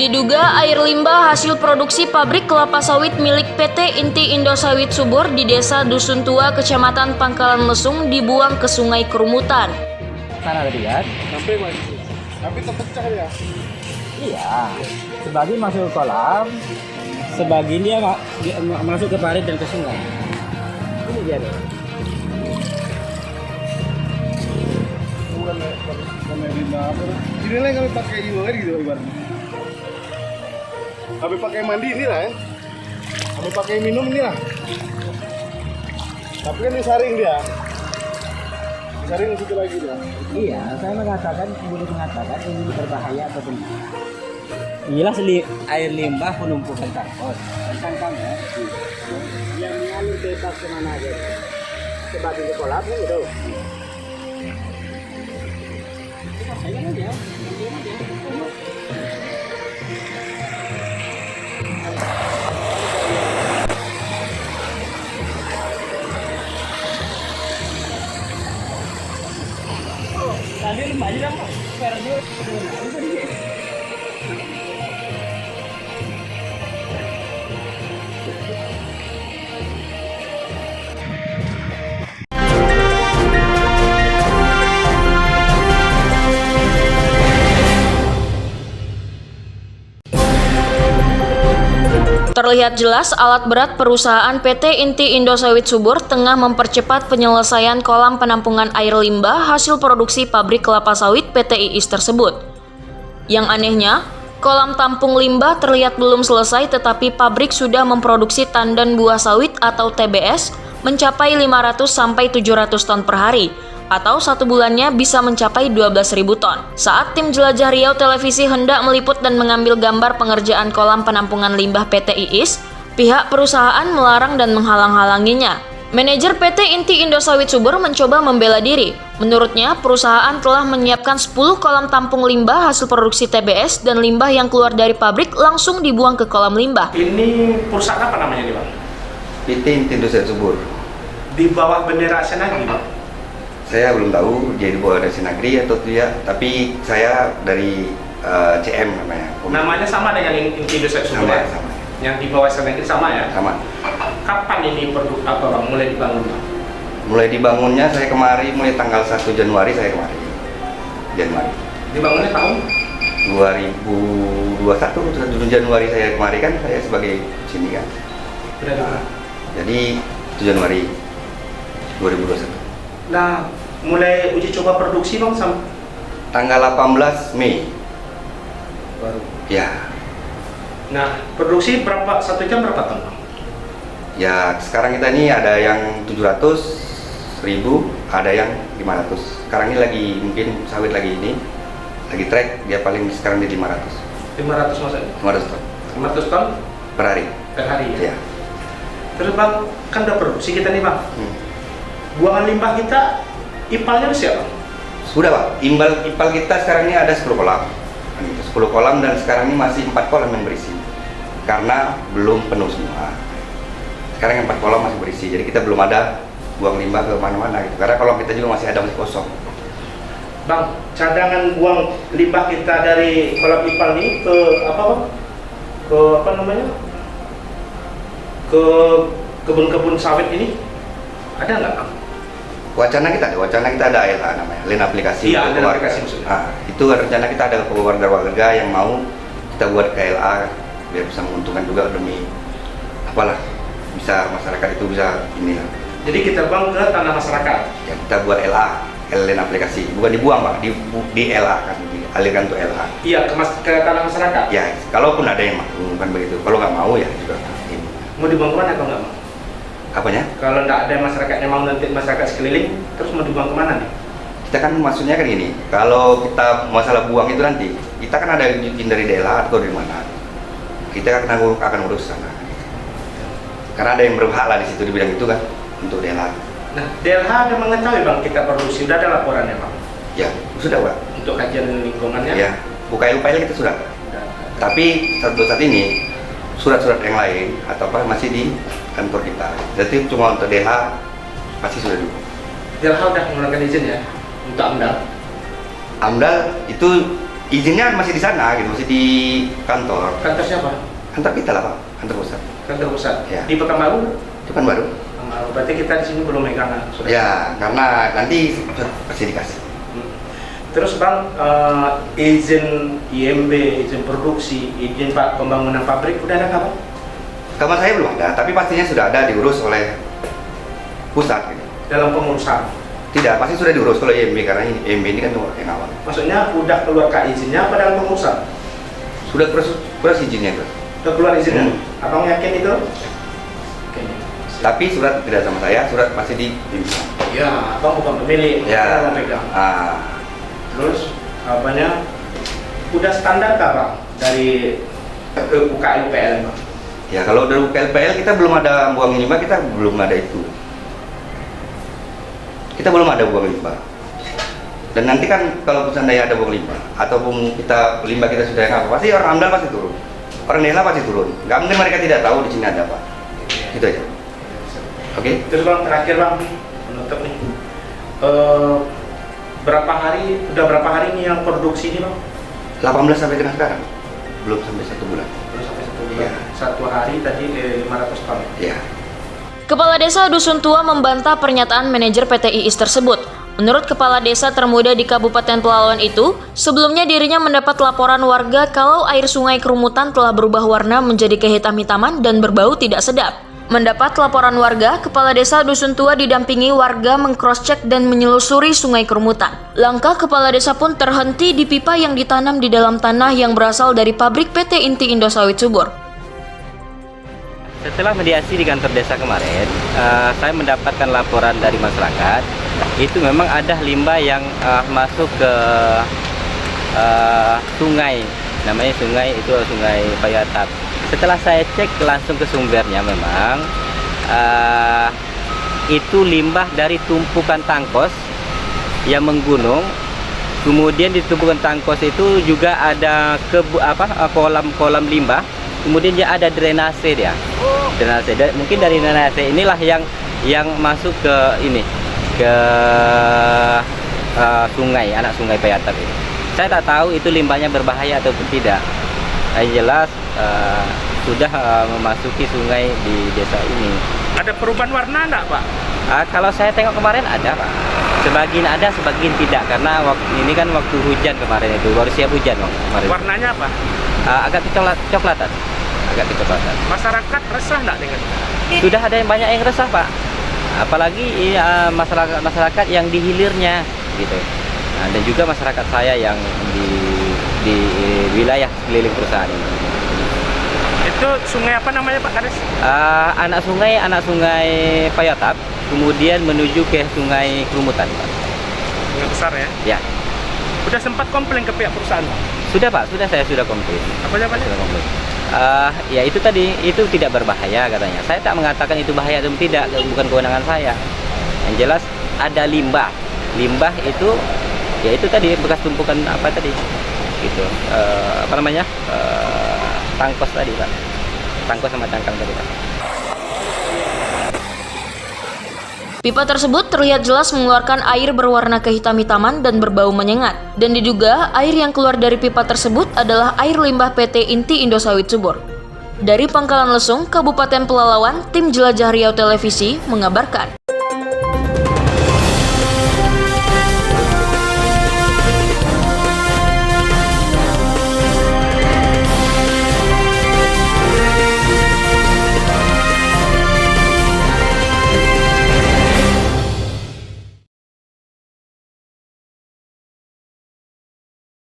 Diduga air limbah hasil produksi pabrik kelapa sawit milik PT Inti Indosawit Subur di Desa Dusun Tua, Kecamatan Pangkalan Lesung dibuang ke Sungai Kerumutan. Sana tadi kan? Sampai masih. Tapi terpecah ya. Iya. Sebagian masuk ke kolam, sebagian dia masuk ke parit dan ke sungai. Ini dia nih. Ini lah kami pakai di luar gitu ibaratnya. Kami pakai mandi ini lah ya. Kami pakai minum ini lah. Tapi kan disaring dia. Disaring situ lagi dia. Iya, saya boleh mengatakan ini berbahaya atau tidak. Inilah air limbah penumpukan karbon. Kan ya. Yang mengalir bebas kemana aja. Sebagian ke kolam gitu. Jangan aja. Tadi limbah aja dong, perjur. Terlihat jelas alat berat perusahaan PT Inti Indosawit Subur tengah mempercepat penyelesaian kolam penampungan air limbah hasil produksi pabrik kelapa sawit PT IIS tersebut. Yang anehnya, kolam tampung limbah terlihat belum selesai tetapi pabrik sudah memproduksi tandan buah sawit atau TBS mencapai 500 sampai 700 ton per hari, atau satu bulannya bisa mencapai 12.000 ton. Saat tim Jelajah Riau Televisi hendak meliput dan mengambil gambar pengerjaan kolam penampungan limbah PT IIS, pihak perusahaan melarang dan menghalang-halanginya. Manajer PT Inti Indosawit Subur mencoba membela diri. Menurutnya, perusahaan telah menyiapkan 10 kolam tampung limbah hasil produksi TBS dan limbah yang keluar dari pabrik langsung dibuang ke kolam limbah. Ini perusahaan apa namanya nih Bang? PT Inti Indosawit Subur. Di bawah bendera Senagri Bang? Saya belum tahu dia di bawah dari Senagri atau tidak, tapi saya dari CM namanya. Namanya sama dengan Inti Indosawit Subur ya? Sama. Yang di bawah Senagri sama ya? Sama. Kapan ini Bang mulai dibangun Bang? Mulai dibangunnya saya kemarin, mulai tanggal 1 Januari saya kemarin. Januari. Dibangunnya tahun? 2021, 1 Januari saya kemarin kan saya sebagai sini kan. Berarti Bang? Jadi 1 Januari 2021. Nah, mulai uji coba produksi Bang Tanggal 18 Mei. baru. Ya. Nah, produksi berapa, 1 jam berapa ton Bang? Ya, sekarang kita ini ada yang 700.000, ada yang 500. Sekarang ini lagi mungkin sawit lagi track, dia paling sekarang di 500. 500 maksudnya? 500 ton 500 ton per hari. per hari ya? Ya. Terus Bang, kan udah produksi kita nih Bang. Buangan limbah kita, ipalnya siapa? Sudah Pak, ipal kita sekarang ini ada 10 kolam. 10 kolam dan sekarang ini masih 4 kolam yang berisi. Karena belum penuh semua. Sekarang yang 4 kolam masih berisi, jadi kita belum ada buang limbah ke mana-mana gitu. Karena kolam kita juga masih ada, masih kosong. Bang, cadangan buang limbah kita dari kolam ipal ini ke apa Bang? Ke apa namanya? Ke kebun-kebun sawit ini ada nggak Bang? Wacana kita ada ALA namanya, lain aplikasi. Iya, ada warga. aplikasi maksudnya. Nah, itu rencana kita ada ke warga-warga yang mau kita buat KLA biar bisa menguntungkan juga demi apalah, bisa masyarakat itu bisa inilah. Jadi kita buang ke tanah masyarakat. Ya, kita buat LA, lain aplikasi, bukan dibuang Pak, di LA kan, dialirkan untuk LA. Iya, ke tanah masyarakat. Ya, kalaupun ada yang mau, bukan begitu. Kalau nggak mau ya juga ini. Mau dibuang kemana kalau nggak mau? Apanya? Kalau nggak ada masyarakatnya mau, nanti masyarakat sekeliling, terus mau dibuang kemana nih? Kita kan maksudnya kan gini, kalau kita masalah buang itu nanti, kita kan ada izin dari DLH atau dari mana, kita akan urus sana. Karena ada yang berhak lah di situ di bidang itu kan, untuk DLH. Nah, DLH ada mengetahui Bang kita produksi, udah ada laporannya Bang? Ya, sudah Pak. Untuk kajian lingkungannya? Ya, UKL kita sudah. Tapi saat ini surat-surat yang lain atau apa masih di kantor kita. Jadi cuma untuk DH pasti sudah dulu. DLH udah mengeluarkan izin ya untuk AMDAL? AMDAL itu izinnya masih di sana gitu, masih di kantor. Kantor siapa? Kantor kita lah Pak, kantor pusat. Kantor pusat. Ya. Di Pekanbaru? Pekanbaru. Pekanbaru. Berarti kita di sini belum megang surat. Ya, karena nanti pasti dikasih. Terus Bang, izin IMB, izin produksi, izin pembangunan pabrik udah ada kapan? Kamar saya belum ada, tapi pastinya sudah ada diurus oleh pusat gitu. Dalam pengurusan. Tidak, pasti sudah diurus kalau IMB, karena ini IMB ini kan yang awal. Maksudnya udah keluar izinnya apa dalam pengurusan? Sudah proses izinnya itu. Udah keluar izinnya? Abang yakin itu? Oke. Tapi surat tidak sama saya, surat masih di pimpinan. Ya, Abang bukan pemilik, Ya. Abang pegang. Ah, Terus apanya? Udah standar kah Bang dari UKM PL Bang? ya kalau dari PLPL kita belum ada buang limbah, kita belum ada itu. Kita belum ada buang limbah. Dan nanti kan kalau seandainya ada buang limbah ataupun limbah kita sudah yang apa, pasti orang AMDAL pasti turun. Orang desa pasti turun. Nggak mungkin mereka tidak tahu di sini ada apa. Gitu aja. Oke? Terus Bang, terakhir Bang, menutup nih. Berapa hari nih yang produksi ini Bang? 18 sampai dengan sekarang. Belum sampai 1 bulan. Belum sampai 1 bulan. Iya. 1 hari tadi 500 ton. Ya. Kepala Desa Dusun Tua membantah pernyataan manajer PT IIS tersebut. Menurut Kepala Desa termuda di Kabupaten Pelalawan itu, sebelumnya dirinya mendapat laporan warga kalau air sungai Kerumutan telah berubah warna menjadi kehitam-hitaman dan berbau tidak sedap. Mendapat laporan warga, Kepala Desa Dusun Tua didampingi warga meng-cross-check dan menyelusuri sungai Kerumutan. Langkah Kepala Desa pun terhenti di pipa yang ditanam di dalam tanah yang berasal dari pabrik PT Inti Indosawit Subur. Setelah mediasi di kantor desa kemarin, saya mendapatkan laporan dari masyarakat. Itu memang ada limbah yang masuk ke sungai, namanya sungai itu Sungai Payatap. Setelah saya cek langsung ke sumbernya, memang itu limbah dari tumpukan tangkos yang menggunung. Kemudian di tumpukan tangkos itu juga ada kolam-kolam limbah. Kemudian dia ada drainase dia. Drainase. Mungkin dari drainase inilah yang masuk ke ini, ke sungai, anak Sungai Payatap ini. Saya tak tahu itu limbahnya berbahaya atau tidak. Yang jelas sudah memasuki sungai di desa ini. Ada perubahan warna enggak Pak? Kalau saya tengok kemarin ada Pak. Sebagian ada, sebagian tidak. Karena ini kan waktu hujan kemarin itu, baru siap hujan kemarin. Warnanya apa? Agak kecoklatan. Agak kecoklatan. Masyarakat resah enggak dengan itu? Sudah ada yang banyak yang resah Pak. Apalagi masyarakat yang di hilirnya gitu. Dan juga masyarakat saya yang di wilayah sekeliling perusahaan ini. Itu sungai apa namanya Pak Kades? Anak sungai Payatap, kemudian menuju ke Sungai Kerumutan Pak. Sungai besar ya? Ya. Udah sempat komplain ke pihak perusahaan Pak? Sudah Pak, saya sudah komplain. Apa jawabannya? Sudah komplain. Ya itu tadi, itu tidak berbahaya katanya. Saya tak mengatakan itu bahaya atau tidak, bukan kewenangan saya. Yang jelas ada limbah. Limbah itu, ya itu tadi bekas tumpukan apa tadi? Gitu. Tangkos tadi Pak. Tangkos sama cangkang tadi Pak. Pipa tersebut terlihat jelas mengeluarkan air berwarna kehitam-hitaman dan berbau menyengat. Dan diduga air yang keluar dari pipa tersebut adalah air limbah PT Inti Indosawit Subur. Dari Pangkalan Lesung, Kabupaten Pelalawan, tim Jelajah Riau Televisi mengabarkan.